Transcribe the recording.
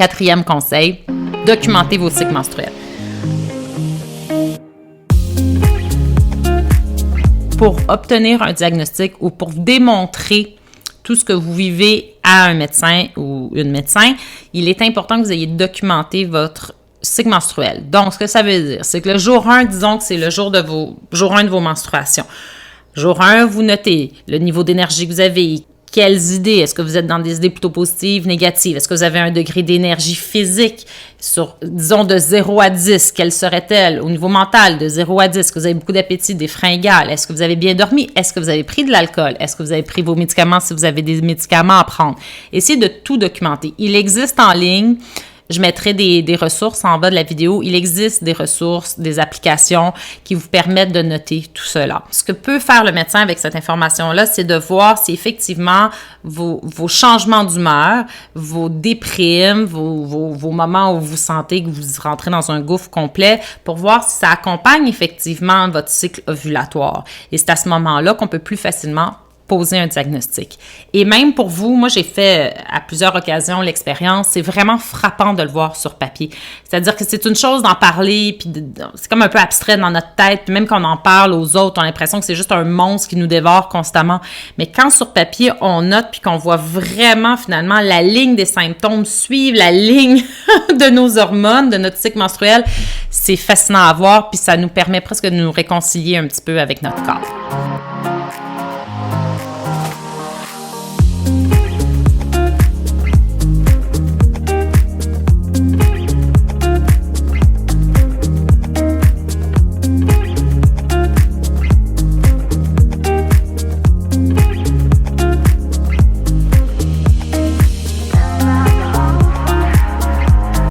4e conseil, documentez vos cycles menstruels. Pour obtenir un diagnostic ou pour démontrer tout ce que vous vivez à un médecin ou une médecin, il est important que vous ayez documenté votre cycle menstruel. Donc, ce que ça veut dire, c'est que le jour 1, disons que c'est le jour 1 de vos menstruations. Jour 1, vous notez le niveau d'énergie que vous avez. Quelles idées? Est-ce que vous êtes dans des idées plutôt positives, négatives? Est-ce que vous avez un degré d'énergie physique sur, disons, de 0 à 10? Quelle serait-elle? Au niveau mental, de 0 à 10, est-ce que vous avez beaucoup d'appétit, des freins égales? Est-ce que vous avez bien dormi? Est-ce que vous avez pris de l'alcool? Est-ce que vous avez pris vos médicaments si vous avez des médicaments à prendre? Essayez de tout documenter. Il existe en ligne. Je mettrai des ressources en bas de la vidéo. Il existe des ressources, des applications qui vous permettent de noter tout cela. Ce que peut faire le médecin avec cette information-là, c'est de voir si effectivement vos changements d'humeur, vos déprimes, vos moments où vous sentez que vous rentrez dans un gouffre complet, pour voir si ça accompagne effectivement votre cycle ovulatoire. Et c'est à ce moment-là qu'on peut plus facilement poser un diagnostic. Et même pour vous, moi j'ai fait à plusieurs occasions l'expérience, c'est vraiment frappant de le voir sur papier. C'est-à-dire que c'est une chose d'en parler, puis c'est comme un peu abstrait dans notre tête, puis même quand on en parle aux autres, on a l'impression que c'est juste un monstre qui nous dévore constamment. Mais quand sur papier, on note puis qu'on voit vraiment finalement la ligne des symptômes suivre la ligne de nos hormones, de notre cycle menstruel, c'est fascinant à voir, puis ça nous permet presque de nous réconcilier un petit peu avec notre corps.